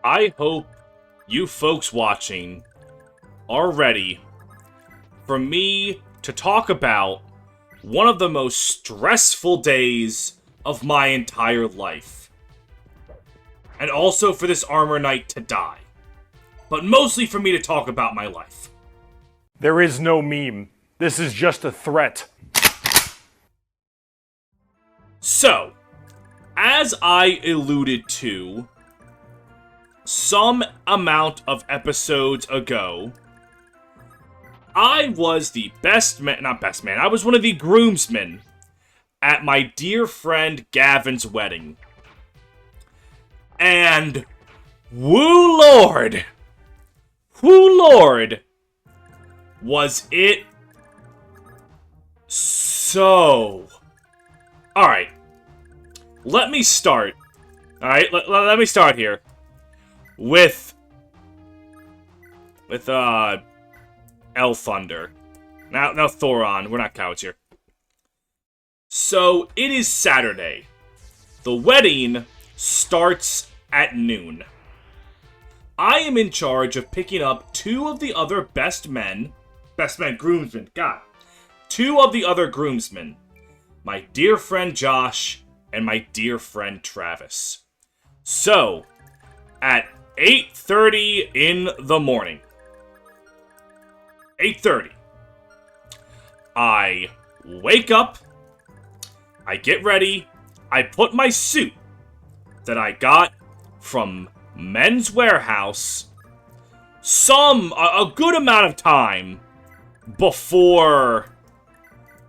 I hope you folks watching are ready for me to talk about one of the most stressful days of my entire life. And also for this armor knight to die. But mostly for me to talk about my life. There is no meme. This is just a threat. So, as I alluded to some amount of episodes ago, I was the I was one of the groomsmen at my dear friend Gavin's wedding. And, woo lord, was it so... Alright, let me start. Alright, let me start here. With El Thunder. Now Thoron, we're not cowards here. So, it is Saturday. The wedding starts at noon. I am in charge of picking up two of the other groomsmen, two of the other groomsmen. My dear friend Josh and my dear friend Travis. So, at 8:30 in the morning. 8:30. I wake up. I get ready. I put my suit that I got from Men's Warehouse a good amount of time before...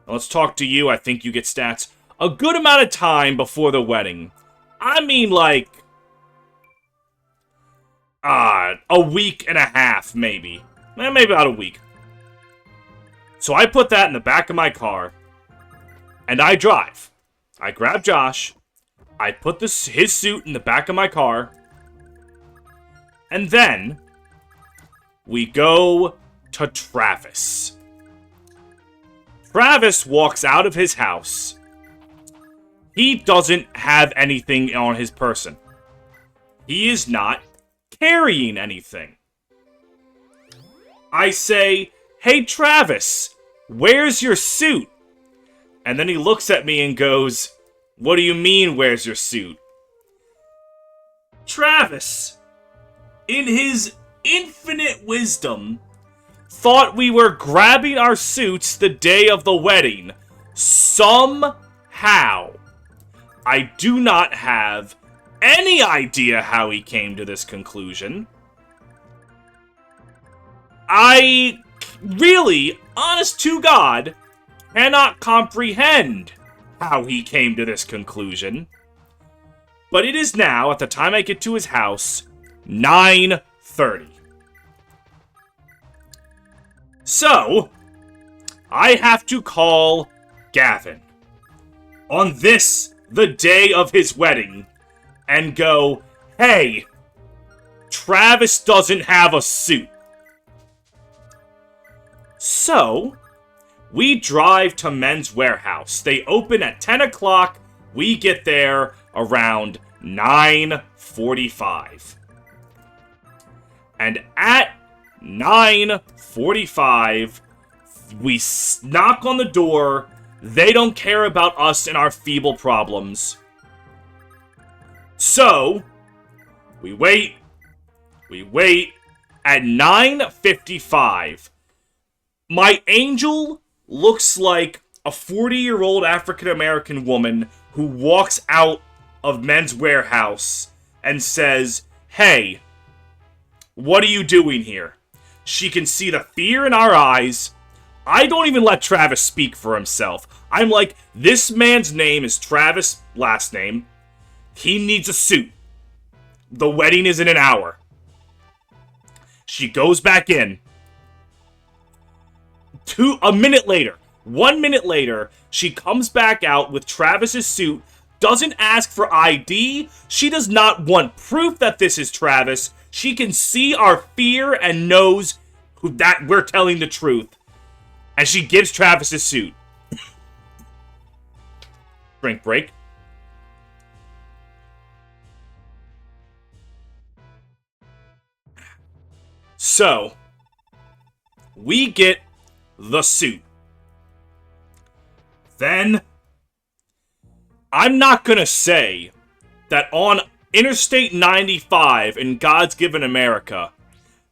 Let's talk to you. I think you get stats. A good amount of time before the wedding. I mean, like... a week and a half, maybe. Maybe about a week. So I put that in the back of my car. And I drive. I grab Josh. I put his suit in the back of my car. And then... we go to Travis. Travis walks out of his house. He doesn't have anything on his person. He is not carrying anything. I say, "Hey Travis, where's your suit?" And then he looks at me and goes, "What do you mean, where's your suit?" Travis, in his infinite wisdom, thought we were grabbing our suits the day of the wedding. Somehow. I do not have any idea how he came to this conclusion. I really, honest to God, cannot comprehend how he came to this conclusion. But it is now, at the time I get to his house, 9:30. So, I have to call Gavin on this, the day of his wedding, and go, "Hey, Travis doesn't have a suit." So, we drive to Men's Warehouse. They open at 10 o'clock. We get there around 9:45. And at 9:45, we knock on the door. They don't care about us and our feeble problems. So, we wait. At 9:55, my angel looks like a 40-year-old African-American woman who walks out of Men's Warehouse and says, "Hey, what are you doing here?" She can see the fear in our eyes. I don't even let Travis speak for himself. I'm like, this man's name is Travis, last name. He needs a suit. The wedding is in an hour. She goes back in. 1 minute later, she comes back out with Travis's suit, doesn't ask for ID. She does not want proof that this is Travis. She can see our fear and knows that we're telling the truth. And she gives Travis his suit. Drink break. So, we get the suit. Then, I'm not gonna say that on Interstate 95 in God's Given America,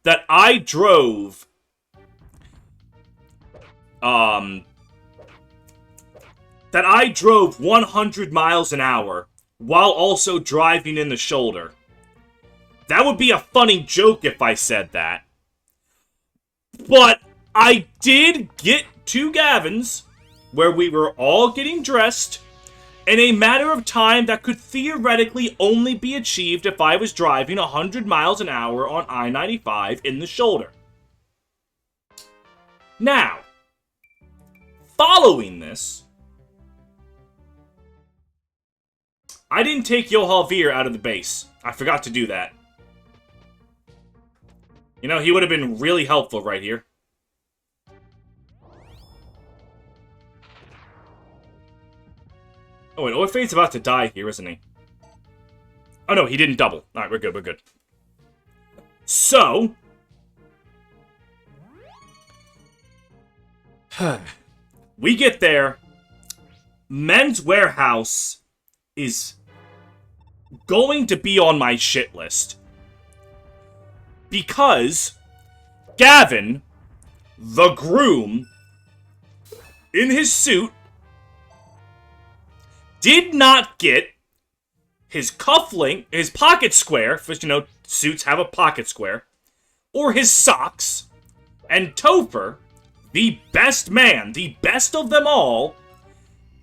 that I drove, that I drove 100 miles an hour while also driving in the shoulder. That would be a funny joke if I said that. But I did get to Gavin's, where we were all getting dressed, in a matter of time that could theoretically only be achieved if I was driving 100 miles an hour on I-95 in the shoulder. Now, following this, I didn't take Yohalvir out of the base. I forgot to do that. You know, he would have been really helpful right here. Oh, and Orphane's about to die here, isn't he? Oh, no, he didn't double. Alright, we're good, we're good. So... we get there. Men's Warehouse is going to be on my shit list. Because Gavin, the groom, in his suit, did not get his cufflink, his pocket square, because, you know, suits have a pocket square, or his socks, and Topher, the best man, the best of them all,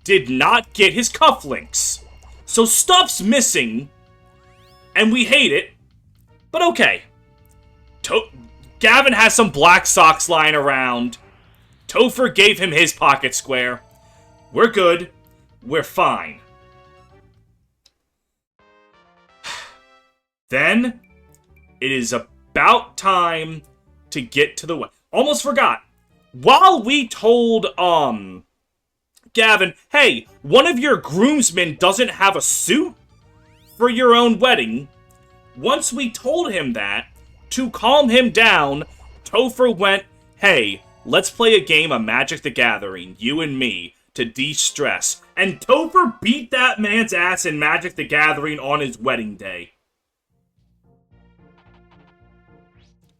did not get his cufflinks. So stuff's missing, and we hate it, but okay. Gavin has some black socks lying around. Topher gave him his pocket square. We're good. We're fine. Then, it is about time to get to the... Almost forgot. While we told, Gavin, hey, one of your groomsmen doesn't have a suit for your own wedding, once we told him that, to calm him down, Topher went, hey, let's play a game of Magic the Gathering, you and me, to de-stress. And Topher beat that man's ass in Magic the Gathering on his wedding day.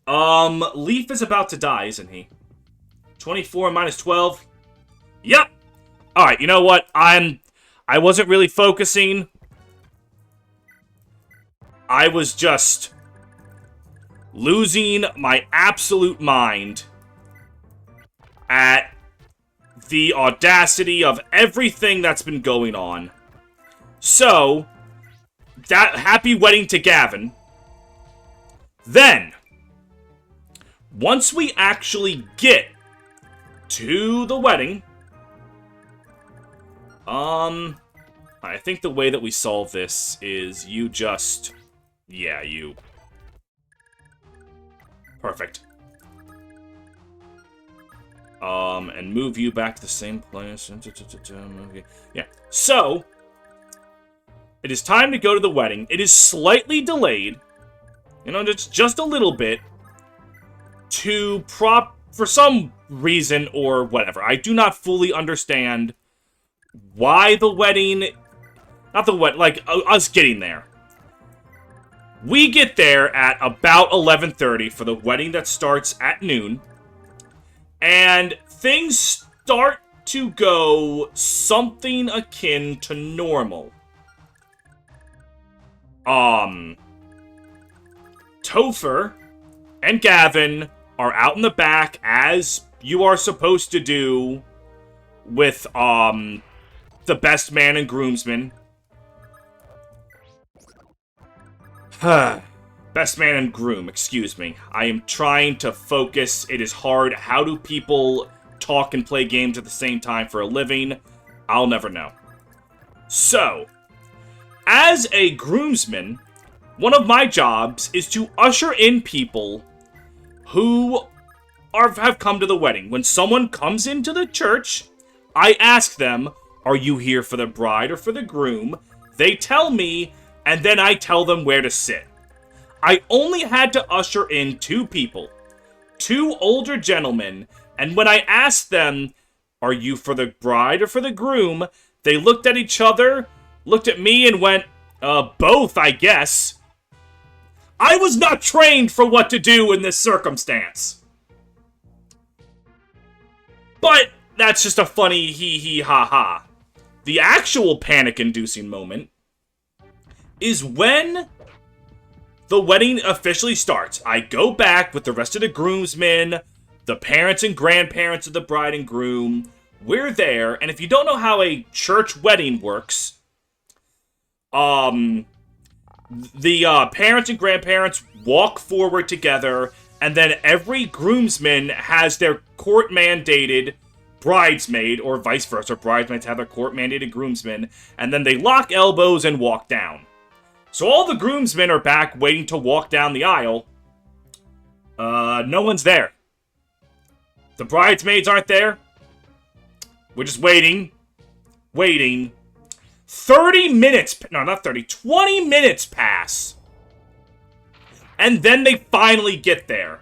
Leaf is about to die, isn't he? 24 minus 12. Yep. Alright, you know what? I wasn't really focusing. I was just losing my absolute mind at the audacity of everything that's been going on. So, that happy wedding to Gavin. Then, once we actually get to the wedding, I think the way that we solve this is you just... yeah, you... Perfect. And move you back to the same place. Yeah. So, it is time to go to the wedding. It is slightly delayed. You know, just a little bit. For some reason or whatever. I do not fully understand why the wedding... Not the wedding, like, us getting there. We get there at about 11:30 for the wedding that starts at noon. And things start to go something akin to normal. Topher and Gavin are out in the back, as you are supposed to do with, the best man and groomsman. Best man and groom, excuse me. I am trying to focus. It is hard. How do people talk and play games at the same time for a living? I'll never know. So, as a groomsman, one of my jobs is to usher in people who have come to the wedding. When someone comes into the church, I ask them, are you here for the bride or for the groom? They tell me, and then I tell them where to sit. I only had to usher in 2 people. two older gentlemen, and when I asked them, are you for the bride or for the groom, they looked at each other, looked at me, and went, both, I guess. I was not trained for what to do in this circumstance. But that's just a funny hee-hee ha-ha. The actual panic-inducing moment is when the wedding officially starts. I go back with the rest of the groomsmen, the parents and grandparents of the bride and groom. We're there, and if you don't know how a church wedding works, the parents and grandparents walk forward together, and then every groomsman has their court-mandated bridesmaid, or vice versa. Bridesmaids have their court-mandated groomsmen, and then they lock elbows and walk down. So all the groomsmen are back waiting to walk down the aisle. No one's there. The bridesmaids aren't there. We're just waiting. Waiting. 30 minutes, no, not 30, 20 minutes pass. And then they finally get there.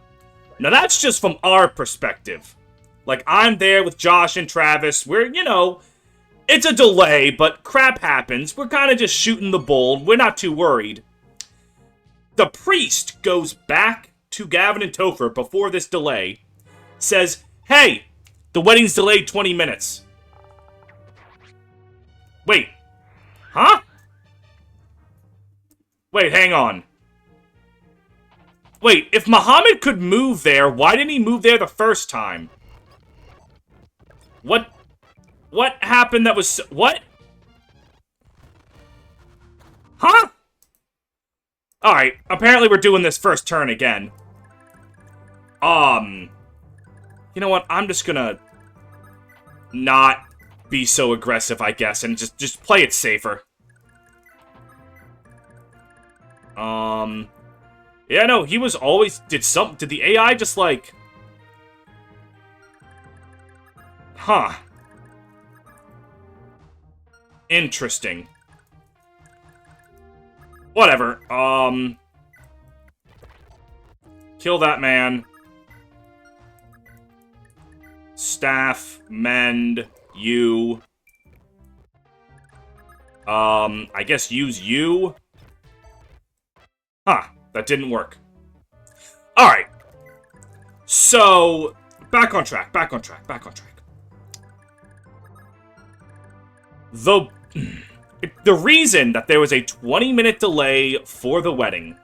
Now that's just from our perspective. Like, I'm there with Josh and Travis. We're, you know, it's a delay, but crap happens. We're kind of just shooting the bull. We're not too worried. The priest goes back to Gavin and Topher before this delay. Says, hey, the wedding's delayed 20 minutes. Wait. Huh? Wait, hang on. Wait, if Muhammad could move there, why didn't he move there the first time? What happened that was... What? Huh? Alright, apparently we're doing this first turn again. You know what? I'm just gonna... not be so aggressive, I guess, and just play it safer. Yeah, no, he was always... Did the AI just, like... Huh. Interesting. Whatever. Kill that man. Staff, mend, you. I guess use you. Huh. That didn't work. Alright. So, back on track, back on track, back on track. The reason that there was a 20-minute delay for the wedding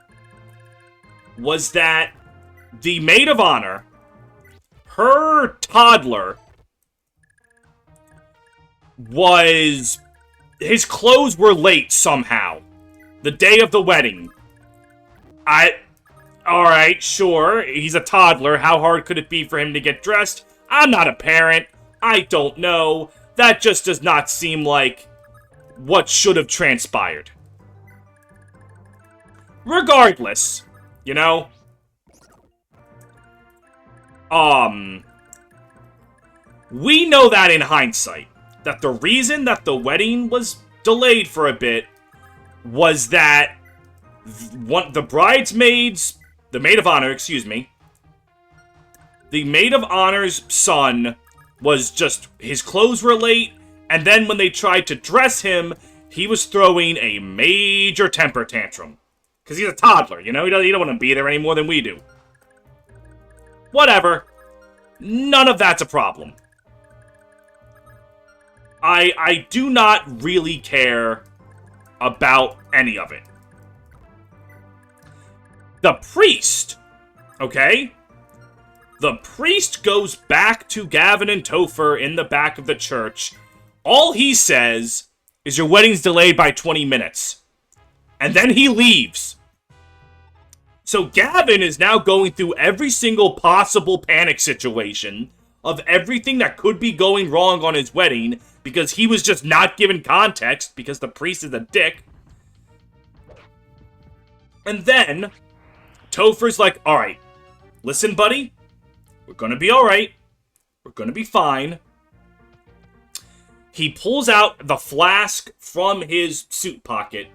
was that the maid of honor, her toddler, his clothes were late somehow. The day of the wedding. Alright, sure, he's a toddler. How hard could it be for him to get dressed? I'm not a parent. I don't know. That just does not seem like what should have transpired. Regardless, you know? We know that in hindsight, that the reason that the wedding was delayed for a bit was that the bridesmaids, the maid of honor, excuse me, the maid of honor's son was just, his clothes were late, and then when they tried to dress him, he was throwing a major temper tantrum. Because he's a toddler, you know? He don't want to be there any more than we do. Whatever. None of that's a problem. I do not really care about any of it. The priest, okay? The priest goes back to Gavin and Topher in the back of the church. All he says is your wedding's delayed by 20 minutes. And then he leaves. So Gavin is now going through every single possible panic situation of everything that could be going wrong on his wedding because he was just not given context because the priest is a dick. And then Topher's like, alright, listen, buddy. We're gonna be alright. We're gonna be fine. He pulls out the flask from his suit pocket.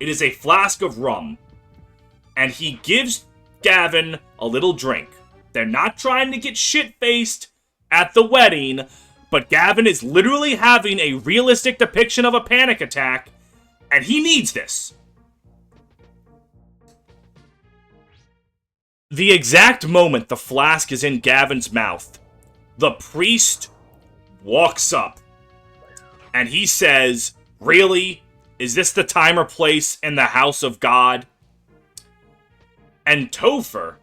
It is a flask of rum. And he gives Gavin a little drink. They're not trying to get shit-faced at the wedding, but Gavin is literally having a realistic depiction of a panic attack, and he needs this. The exact moment the flask is in Gavin's mouth, the priest walks up, and he says, "Really? Is this the time or place in the house of God?" And Topher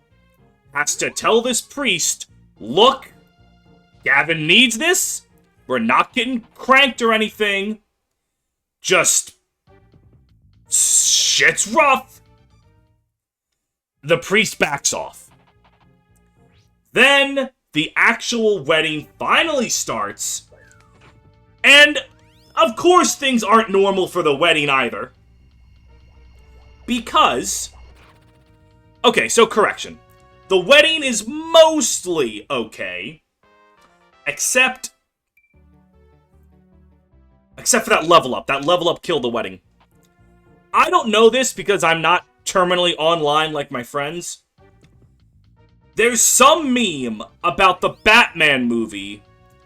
has to tell this priest, "Look, Gavin needs this. We're not getting cranked or anything. Just, shit's rough." The priest backs off. Then the actual wedding finally starts. And, of course, things aren't normal for the wedding either. Because... Okay, so correction. The wedding is mostly okay. Except for that level up. That level up killed the wedding. I don't know this because I'm not terminally online like my friends. There's some meme about the Batman movie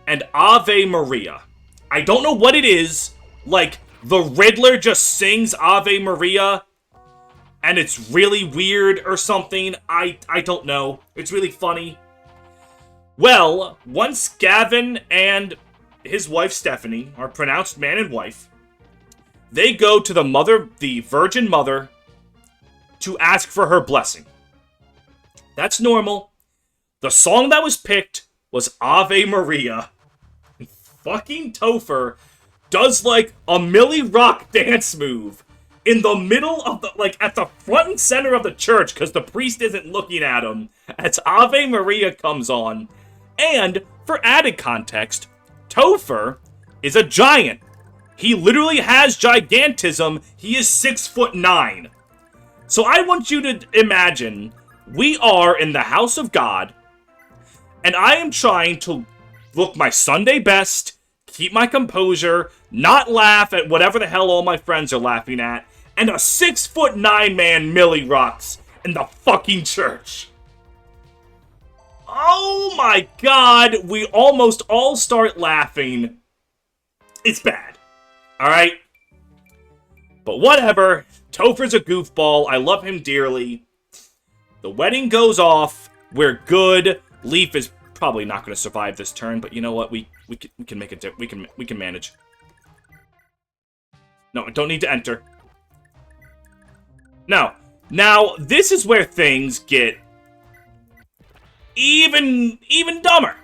and Ave Maria. I don't know what it is. Like, the Riddler just sings Ave Maria, and it's really weird or something. I don't know. It's really funny. Well, once Gavin and his wife Stephanie are pronounced man and wife, they go to the Virgin Mother, to ask for her blessing. That's normal. The song that was picked was Ave Maria. And fucking Topher does like a Millie Rock dance move in the middle of the, like at the front and center of the church because the priest isn't looking at him as Ave Maria comes on. And for added context, Topher is a giant. He literally has gigantism. He is 6'9". So I want you to imagine we are in the house of God, and I am trying to look my Sunday best, keep my composure, not laugh at whatever the hell all my friends are laughing at, and a 6'9" man Millie rocks in the fucking church. Oh my god, we almost all start laughing. It's bad. Alright? But whatever. Topher's a goofball. I love him dearly. The wedding goes off. We're good. Leaf is probably not going to survive this turn, but you know what? We can make it. We can manage. No, I don't need to enter. No. Now this is where things get even dumber.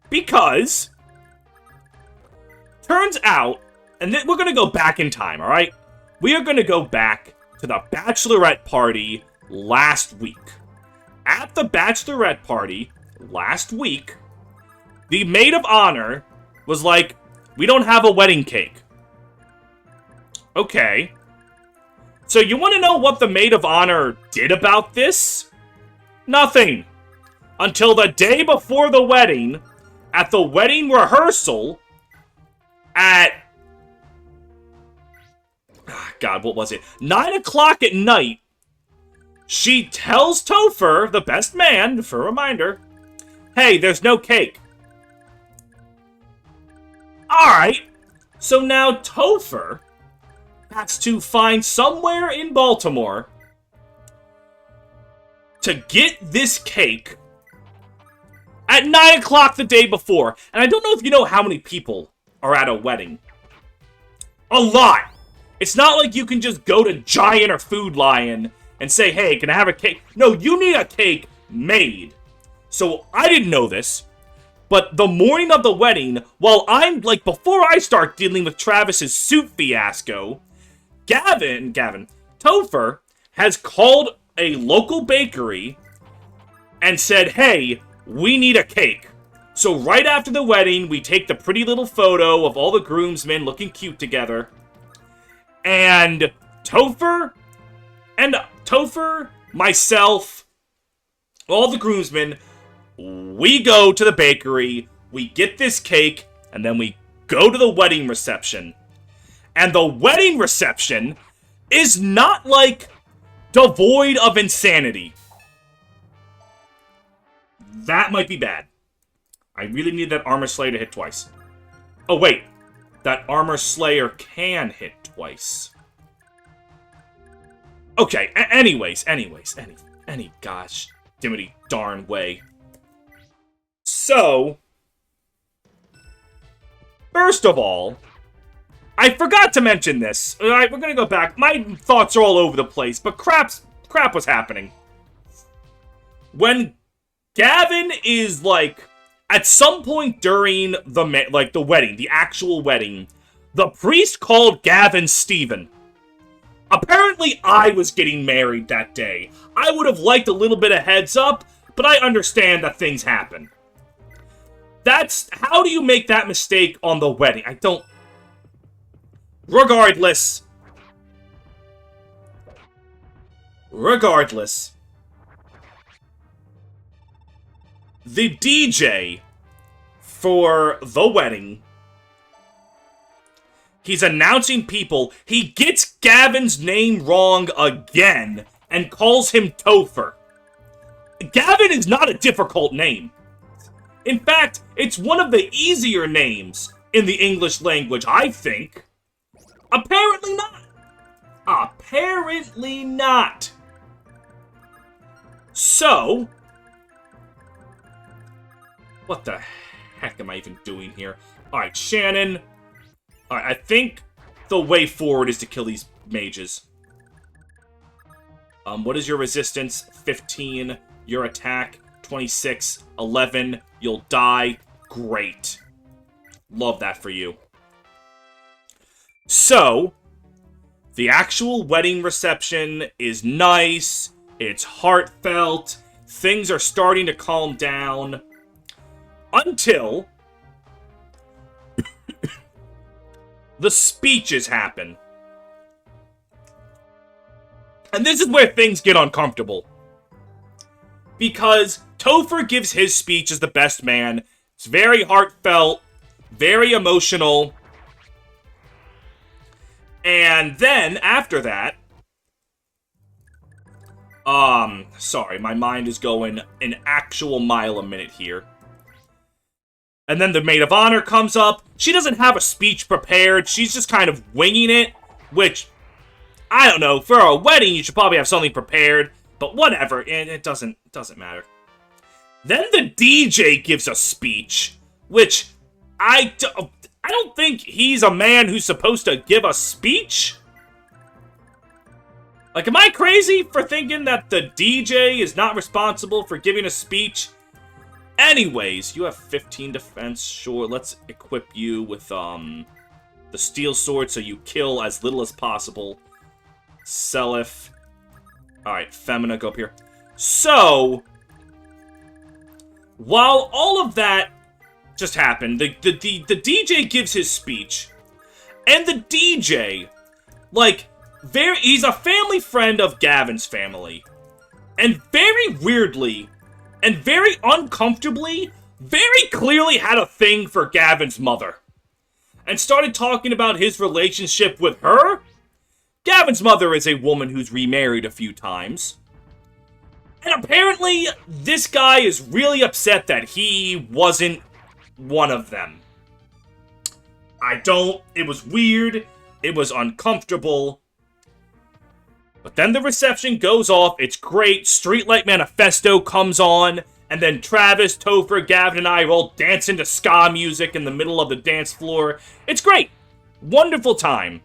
Because turns out, and we're going to go back in time, all right? We are going to go back to the bachelorette party last week. At the bachelorette party last week, the maid of honor was like, "We don't have a wedding cake." Okay. So you want to know what the maid of honor did about this? Nothing. Until the day before the wedding, at the wedding rehearsal, at... God, what was it? 9 o'clock at night, she tells Topher, the best man, for a reminder, "Hey, there's no cake." Alright, so now Topher has to find somewhere in Baltimore to get this cake at 9 o'clock the day before. And I don't know if you know how many people are at a wedding. A lot! It's not like you can just go to Giant or Food Lion and say, "Hey, can I have a cake?" No, you need a cake made. So I didn't know this, but the morning of the wedding, while I'm, like, before I start dealing with Travis's suit fiasco, Topher has called a local bakery and said, "Hey, we need a cake." So right after the wedding, we take the pretty little photo of all the groomsmen looking cute together. And Topher, myself, all the groomsmen, we go to the bakery, we get this cake, and then we go to the wedding reception. And the wedding reception is not, like, devoid of insanity. That might be bad. I really need that Armor Slayer to hit twice. Oh, wait. That Armor Slayer can hit twice. Okay, anyways, any gosh, dimity darn way. So, first of all, I forgot to mention this. Alright, we're gonna go back. My thoughts are all over the place, but crap was happening. When Gavin is, like, at some point during the wedding, the actual wedding, the priest called Gavin Stephen. Apparently, I was getting married that day. I would have liked a little bit of heads up, but I understand that things happen. How do you make that mistake on the wedding? I don't... Regardless, the DJ for the wedding, he's announcing people. He gets Gavin's name wrong again and calls him Topher. Gavin is not a difficult name. In fact, it's one of the easier names in the English language, I think. Apparently not. Apparently not. So, what the heck am I even doing here? Alright, Shannon. Alright, I think the way forward is to kill these mages. What is your resistance? 15. Your attack? 26. 11. You'll die. Great. Love that for you. So, the actual wedding reception is nice. It's heartfelt. Things are starting to calm down. Until the speeches happen. And this is where things get uncomfortable. Because Topher gives his speech as the best man. It's very heartfelt, very emotional. And then, after that... sorry, my mind is going an actual mile a minute here. And then the maid of honor comes up. She doesn't have a speech prepared. She's just kind of winging it. Which, I don't know. For a wedding, you should probably have something prepared. But whatever. It doesn't matter. Then the DJ gives a speech. Which, I don't think he's a man who's supposed to give a speech. Like, am I crazy for thinking that the DJ is not responsible for giving a speech? Anyways, you have 15 defense. Sure, let's equip you with, the steel sword so you kill as little as possible. Seliph. Alright, Femina, go up here. So, while all of that just happened, the DJ gives his speech, and the DJ, like, he's a family friend of Gavin's family, and very weirdly, and very uncomfortably, very clearly had a thing for Gavin's mother. And started talking about his relationship with her. Gavin's mother is a woman who's remarried a few times. And apparently, this guy is really upset that he wasn't one of them. It was weird. It was uncomfortable. But then the reception goes off. It's great. Streetlight Manifesto comes on. And then Travis, Topher, Gavin, and I are all dancing to ska music in the middle of the dance floor. It's great. Wonderful time.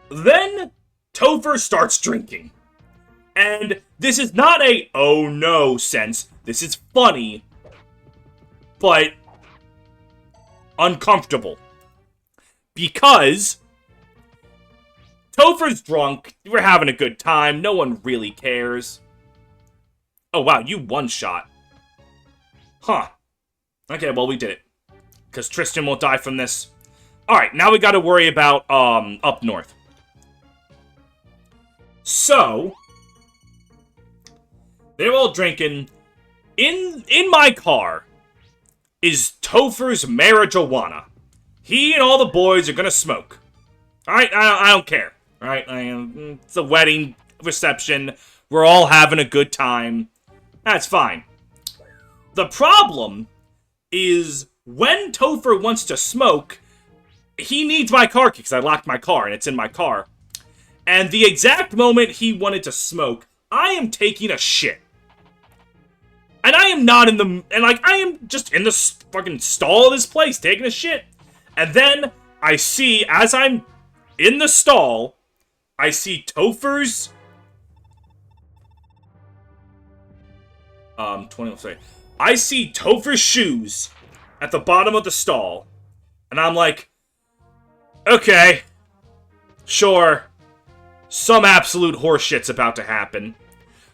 Then Topher starts drinking. And this is not a oh no sense. This is funny. But uncomfortable. Because Topher's drunk. We're having a good time. No one really cares. Oh, wow, you one-shot. Huh. Okay, well, we did it. Because Tristan won't die from this. Alright, now we gotta worry about, up north. So, they're all drinking. In my car is Topher's marijuana. He and all the boys are gonna smoke. Alright, I don't care. Alright, it's a wedding reception. We're all having a good time. That's fine. The problem is when Topher wants to smoke, he needs my car key because I locked my car and it's in my car. And the exact moment he wanted to smoke, I am taking a shit. And I am not in the... And, like, I am just in the fucking stall of this place taking a shit. And then I see, as I'm in the stall, I see Topher's... 21 seconds. I see Topher's shoes at the bottom of the stall. And I'm like, okay, sure. Some absolute horseshit's about to happen.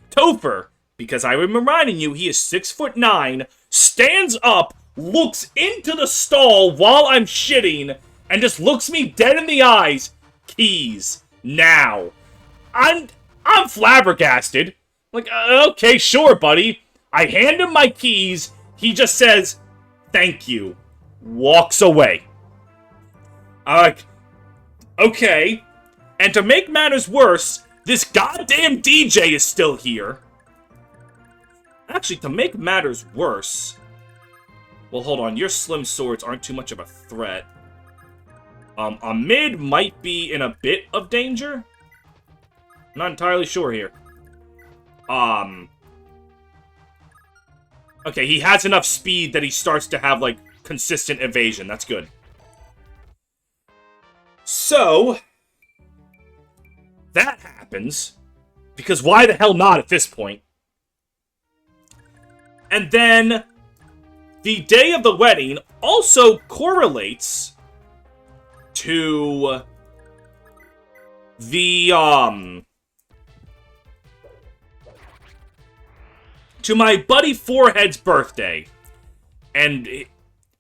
Topher, because I am reminding you, he is 6'9", stands up, looks into the stall while I'm shitting, and just looks me dead in the eyes. Keys. Now. I'm flabbergasted. Like, okay, sure, buddy. I hand him my keys. He just says, thank you. Walks away. Okay. And to make matters worse, this goddamn DJ is still here. Actually, to make matters worse... Well, hold on. Your slim swords aren't too much of a threat. Amid might be in a bit of danger? I'm not entirely sure here. Okay, he has enough speed that he starts to have, like, consistent evasion. That's good. So... that happens. Because why the hell not at this point? And then... the day of the wedding also correlates to... the, to my buddy Forehead's birthday. And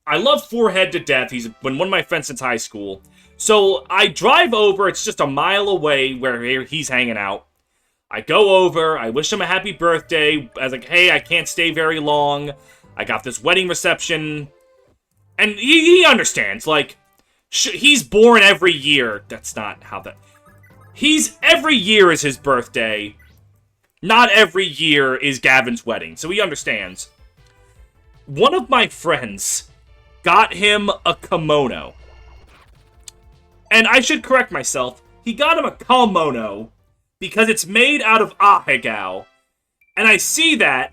I love Forehead to death. He's been one of my friends since high school. So I drive over. It's just a mile away where he's hanging out. I go over. I wish him a happy birthday. I was like, hey, I can't stay very long. I got this wedding reception. And he understands. Like, he's born every year. That's not how that... every year is his birthday. Not every year is Gavin's wedding, so he understands. One of my friends got him a kimono. And I should correct myself. He got him a kimono because it's made out of ahegao. And I see that,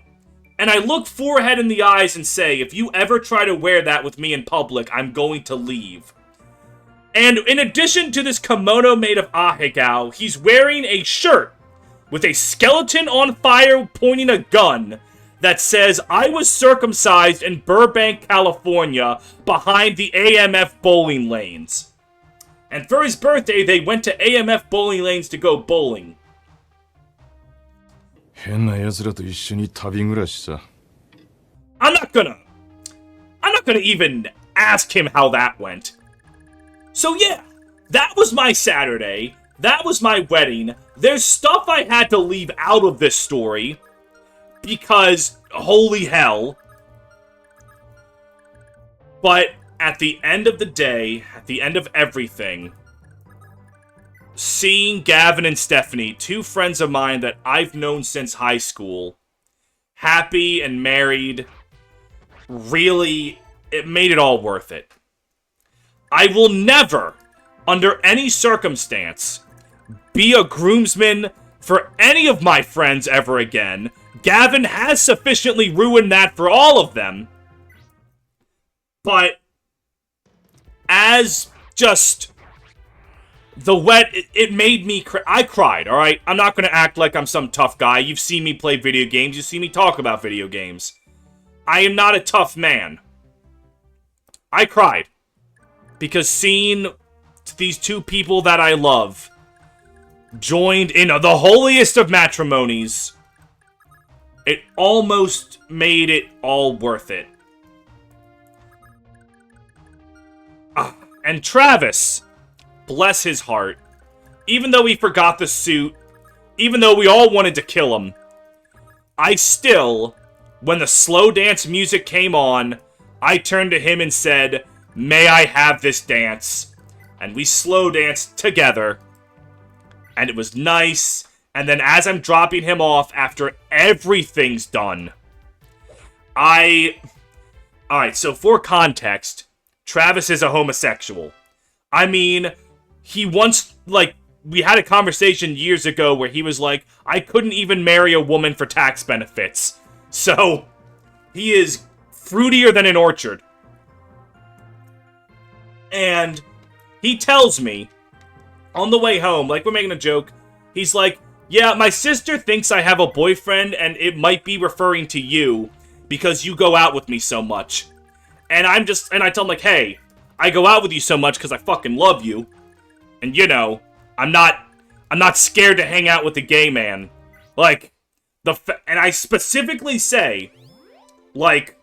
and I look Forehead in the eyes and say, if you ever try to wear that with me in public, I'm going to leave. And in addition to this kimono made of ahegao, he's wearing a shirt with a skeleton on fire pointing a gun that says, I was circumcised in Burbank, California, behind the AMF bowling lanes. And for his birthday, they went to AMF bowling lanes to go bowling. I'm not gonna even ask him how that went. So yeah, that was my Saturday. That was my wedding. There's stuff I had to leave out of this story. Because, holy hell. But, at the end of the day, at the end of everything, seeing Gavin and Stephanie, two friends of mine that I've known since high school, happy and married, really, it made it all worth it. I will never, under any circumstance, be a groomsman for any of my friends ever again. Gavin has sufficiently ruined that for all of them. But, as just it made me I cried, alright? I'm not going to act like I'm some tough guy. You've seen me play video games. You've seen me talk about video games. I am not a tough man. I cried. Because seeing these two people that I love joined in the holiest of matrimonies, it almost made it all worth it. And Travis, bless his heart, even though he forgot the suit, even though we all wanted to kill him, I still, when the slow dance music came on, I turned to him and said, may I have this dance? And we slow danced together. And it was nice. And then as I'm dropping him off after everything's done, Alright, so for context, Travis is a homosexual. I mean, he once, like, we had a conversation years ago where he was like, I couldn't even marry a woman for tax benefits. So, he is fruitier than an orchard. And he tells me, on the way home, like, we're making a joke, he's like, yeah, my sister thinks I have a boyfriend, and it might be referring to you, because you go out with me so much. And I tell him, like, hey, I go out with you so much because I fucking love you. And, you know, I'm not scared to hang out with a gay man. Like, and I specifically say, like,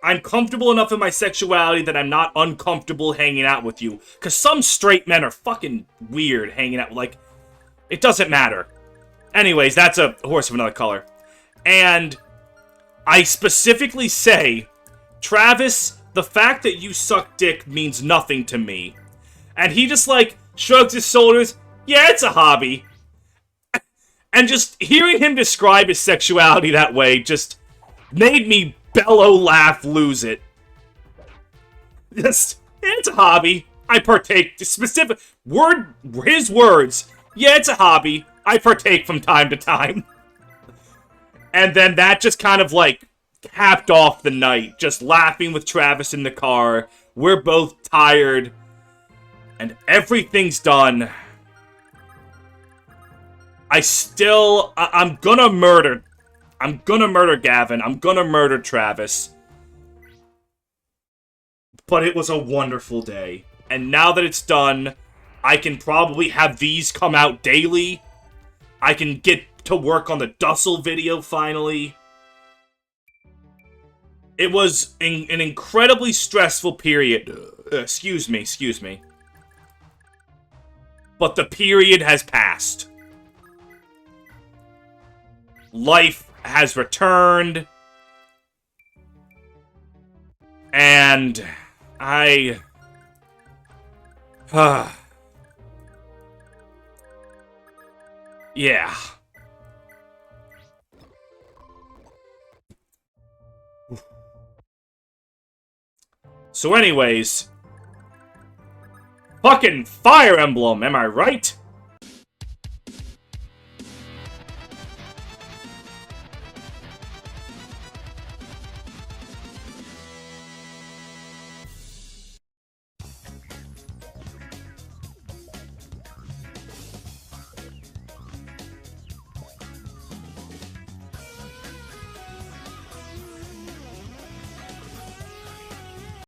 I'm comfortable enough in my sexuality that I'm not uncomfortable hanging out with you. Because some straight men are fucking weird hanging out. Like, it doesn't matter. Anyways, that's a horse of another color. And I specifically say, Travis, the fact that you suck dick means nothing to me. And he just, like, shrugs his shoulders. Yeah, it's a hobby. And just hearing him describe his sexuality that way just made me bellow laugh lose it. Just, it's a hobby. I partake. Specific word, his words. Yeah, it's a hobby. I partake from time to time. And then that just kind of, like, capped off the night. Just laughing with Travis in the car. We're both tired. And everything's done. I'm gonna murder Gavin. I'm gonna murder Travis. But it was a wonderful day. And now that it's done, I can probably have these come out daily. I can get to work on the Dussel video finally. It was an incredibly stressful period. Excuse me. But the period has passed. Life has returned. And yeah. So anyways, fucking Fire Emblem, am I right?